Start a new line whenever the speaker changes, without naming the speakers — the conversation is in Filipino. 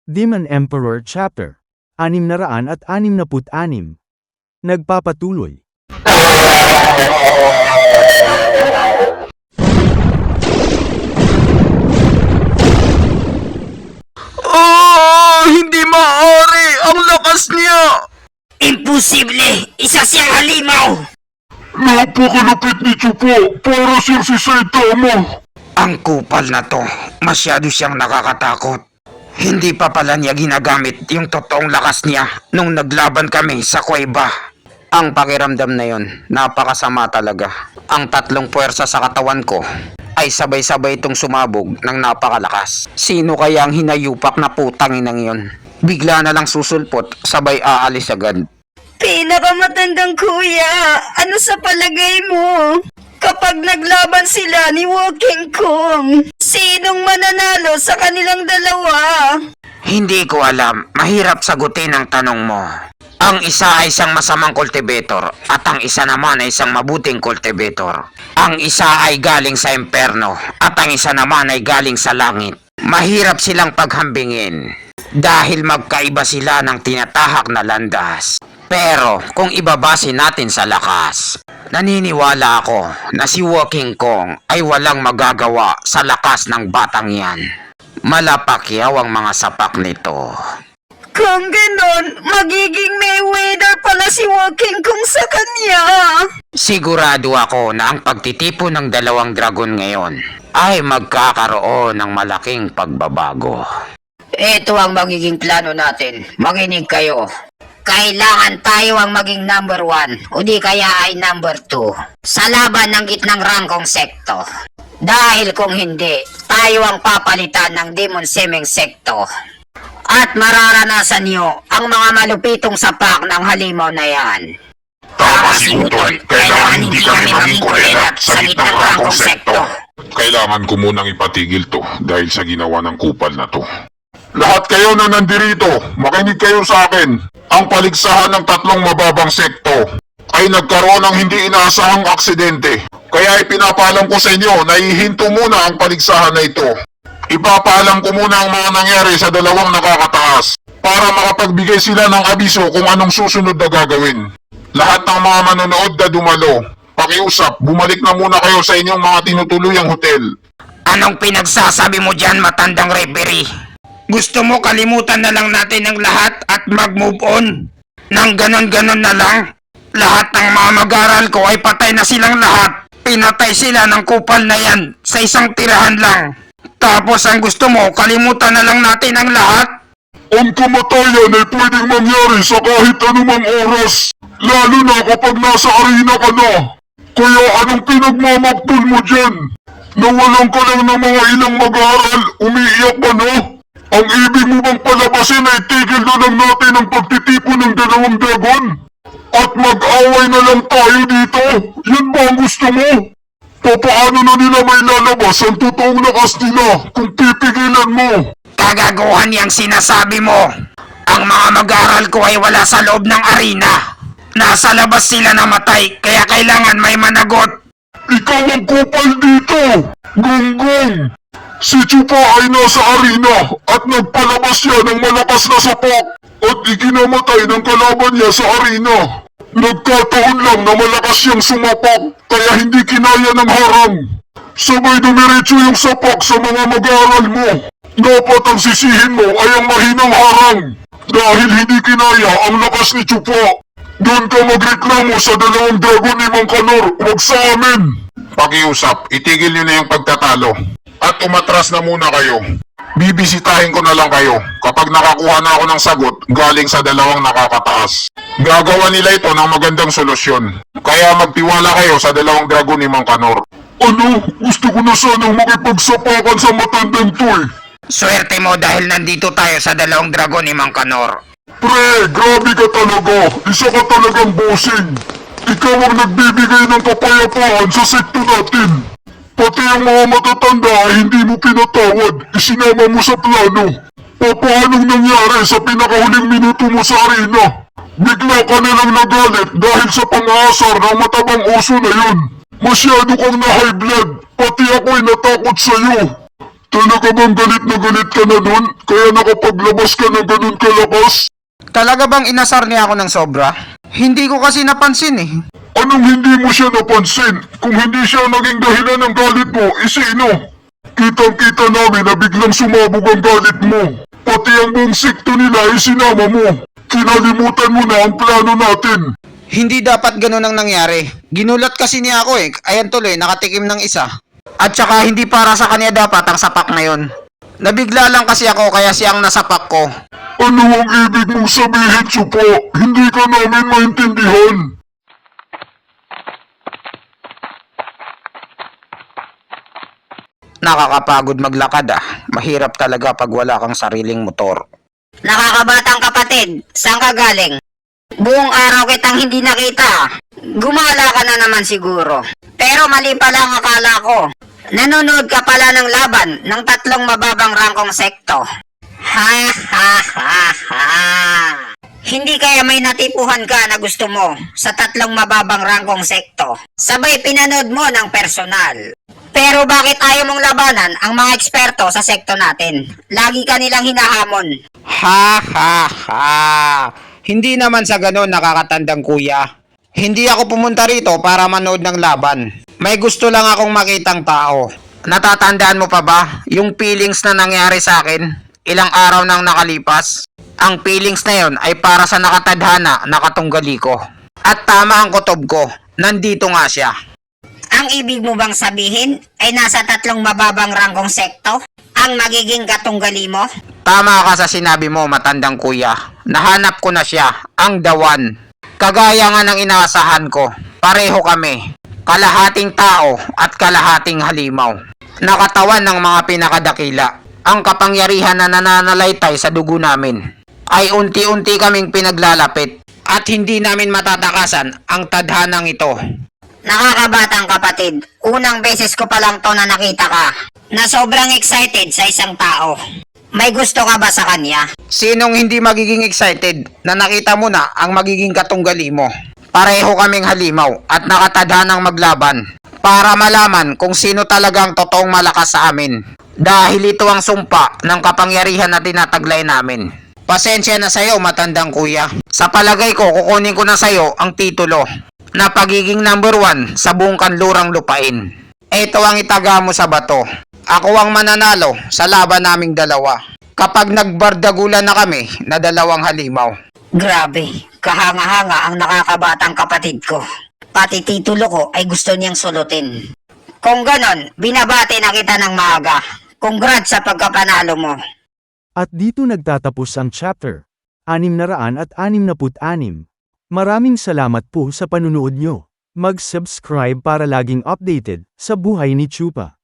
Demon Emperor Chapter 666. Nagpapatuloy.
Hindi maaari! Ang lakas niya!
Imposible! Isa siyang halimaw!
Napakalapit ni Chupo, para siyang si Saitama.
Ang kupal na to, masyado siyang nakakatakot. Hindi pa pala niya ginagamit yung totoong lakas niya nung naglaban kami sa kuweba. Ang pakiramdam na yon, napakasama talaga. Ang tatlong puwersa sa katawan ko ay sabay-sabay itong sumabog ng napakalakas. Sino kaya ang hinayupak na putang inang yon? Bigla na lang susulpot, sabay aalis agad.
Pinakamatandang kuya, ano sa palagay mo? Kapag naglaban sila ni Walking Kong, sinong mananalo sa kanilang dalawa?
Hindi ko alam, mahirap sagutin ang tanong mo. Ang isa ay isang masamang cultivator at ang isa naman ay isang mabuting cultivator. Ang isa ay galing sa imperno at ang isa naman ay galing sa langit. Mahirap silang paghambingin dahil magkaiba sila ng tinatahak na landas. Pero kung ibabase natin sa lakas, naniniwala ako na si Walking Kong ay walang magagawa sa lakas ng batang yan. Malapakyaw ang mga sapak nito.
Kung ganon, magiging Mayweather pala si Walking Kong sa kanya.
Sigurado ako na ang pagtitipon ng dalawang dragon ngayon ay magkakaroon ng malaking pagbabago.
Ito ang magiging plano natin. Makinig kayo. Kailangan tayo ang maging number 1 o di kaya ay number 2 sa laban ng gitnang rangkong sekto. Dahil kung hindi, tayo ang papalitan ng Demon Semeng sekto. At mararanasan niyo ang mga malupitong sapak ng halimaw na yan.
Tama si Utol, kailangan hindi kami maging kulelat sa gitnang rangkong sekto. Kailangan ko munang ipatigil to dahil sa ginawa ng kupal na to. Lahat kayo na nandirito, makinig kayo sa akin. Ang paligsahan ng tatlong mababang sekto ay nagkaroon ng hindi inaasahang aksidente. Kaya ipinapalam ko sa inyo na ihinto muna ang paligsahan na ito. Ipapaalam ko muna ang mga nangyari sa dalawang nakakataas para makapagbigay sila ng abiso kung anong susunod na gagawin. Lahat ng mga manonood na dumalo, pakiusap, bumalik na muna kayo sa inyong mga tinutuluyang hotel.
Anong pinagsasabi mo dyan, matandang referee? Gusto mo kalimutan na lang natin ang lahat at mag-move on? Nang ganon-ganon na lang? Lahat ng mga mag-aral ko ay patay na silang lahat. Pinatay sila ng kupal na yan sa isang tirahan lang. Tapos ang gusto mo, kalimutan na lang natin ang lahat?
Ang kamatayan ay pwedeng mangyari sa kahit anumang oras, lalo na kapag nasa arena ka na. Kaya anong pinagmamaktol mo dyan? Nawalan ka lang ng mga ilang mag-aaral, umiiyak ka na? Ang ibig mo bang palabasin ay tigil na lang natin ang pagtitipon ng dalawang dragon? At mag-away na lang tayo dito? Yan ba ang gusto mo? Papaano na nila may lalabas ang totoong lakas nila kung pipigilan mo?
Kagaguhan yang sinasabi mo. Ang mga mag-aaral ko ay wala sa loob ng arena. Nasa labas sila namatay, kaya kailangan may managot.
Ikaw ang kupal dito! Gonggong! Si Chupa ay nasa arena at nagpalabas siya ng malakas na sapak at ikinamatay ng kalaban niya sa arena. Nagkataon lang na malakas siyang sumapak kaya hindi kinaya ng harang. Sabay dumiretso yung sapak sa mga mag-aaral mo. Dapat ang sisihin mo ay ang mahinang harang dahil hindi kinaya ang lakas ni Chupa. Doon ka magreklamo sa dalawang dragon ni Mang Kanor, huwag sa amin. Pakiusap, itigil niyo na yung pagtatalo. At umatras na muna kayo. Bibisitahin ko na lang kayo kapag nakakuha na ako ng sagot galing sa dalawang nakakataas. Gagawa nila ito ng magandang solusyon. Kaya magtiwala kayo sa dalawang dragon ni Mang Kanor. Ano? Gusto ko na sanang makipagsapakan sa matandang to eh.
Swerte mo dahil nandito tayo sa dalawang dragon ni Mang Kanor.
Pre, grabe ka talaga. Isa ka talagang bossing. Ikaw ang nagbibigay ng kapayapaan sa sekto natin. Pati ang mga matatanda ay hindi mo pinatawad, isinama mo sa plano. Paanong nangyari sa pinakahuling minuto mo sa arena? Bigla ka nilang nagalit dahil sa pang-aasar ng matabang oso na yun. Masyado kang na-high blood, pati ako'y natakot sa'yo. Talaga bang galit na galit ka na nun? Kaya nakapaglabas ka ng ganun kalakas?
Talaga bang inasar niya ako ng sobra? Hindi ko kasi napansin eh.
Anong hindi mo siya napansin? Kung hindi siya naging dahilan ng galit mo, sino? Kitang-kita namin na biglang sumabog ang galit mo. Pati ang buong sekto nila ay sinama mo. Kinalimutan mo na ang plano natin.
Hindi dapat ganun ang nangyari. Ginulat kasi niya ako eh. Ayan tuloy, nakatikim ng isa. At saka hindi para sa kanya dapat ang sapak na yon. Nabigla lang kasi ako kaya siya ang nasapak ko.
Ano ang ibig mong sabihin, Chupa? Hindi ka namin maintindihan.
Nakakapagod maglakad ah. Mahirap talaga pag wala kang sariling motor.
Nakakabatang kapatid, saan ka galing? Buong araw kitang hindi nakita. Gumala ka na naman siguro. Pero mali pala ang akala ko. Nanonood ka pala ng laban ng 3 mababang rangkong sekto. Ha ha ha ha. Hindi kaya may natipuhan ka na gusto mo sa 3 mababang rangkong sekto. Sabay pinanood mo ng personal. Pero bakit ayaw mong labanan ang mga eksperto sa sekto natin? Lagi ka nilang hinahamon.
Ha ha ha. Hindi naman sa ganon nakakatandang kuya. Hindi ako pumunta rito para manood ng laban. May gusto lang akong makitang tao. Natatandaan mo pa ba yung feelings na nangyari sa akin ilang araw nang nakalipas? Ang feelings na yon ay para sa nakatadhana na katunggali ko. At tama ang kutob ko, nandito nga siya.
Ang ibig mo bang sabihin ay nasa 3 mababang rangkong sekto ang magiging katunggali mo?
Tama ka sa sinabi mo, matandang kuya. Nahanap ko na siya, ang dawan. Kagaya nga ng inaasahan ko, pareho kami. Kalahating tao at kalahating halimaw. Nakatawan ng mga pinakadakila. Ang kapangyarihan na nananalaytay sa dugo namin ay unti-unti kaming pinaglalapit at hindi namin matatakasan ang tadhanang ito.
Nakakabatang kapatid, unang beses ko pa lang to na nakita ka na sobrang excited sa isang tao. May gusto ka ba sa kanya?
Sinong hindi magiging excited na nakita mo na ang magiging katunggali mo? Pareho kaming halimaw at nakatadhanang maglaban para malaman kung sino talagang totoong malakas sa amin. Dahil ito ang sumpa ng kapangyarihan na tinataglay namin. Pasensya na sa'yo, matandang kuya. Sa palagay ko, kukunin ko na sa'yo ang titulo na pagiging number 1 sa buong kanlurang lupain. Ito ang itaga mo sa bato. Ako ang mananalo sa laban naming dalawa. Kapag nagbardagulan na kami na 2 halimaw.
Grabe, kahanga-hanga ang nakakabatang kapatid ko. Pati titulo ko ay gusto niyang sulutin. Kung ganon, binabati na kita ng maaga. Congrats sa pagkapanalo mo.
At dito nagtatapos ang chapter 666. Maraming salamat po sa panunood nyo. Mag-subscribe para laging updated sa buhay ni Chupa.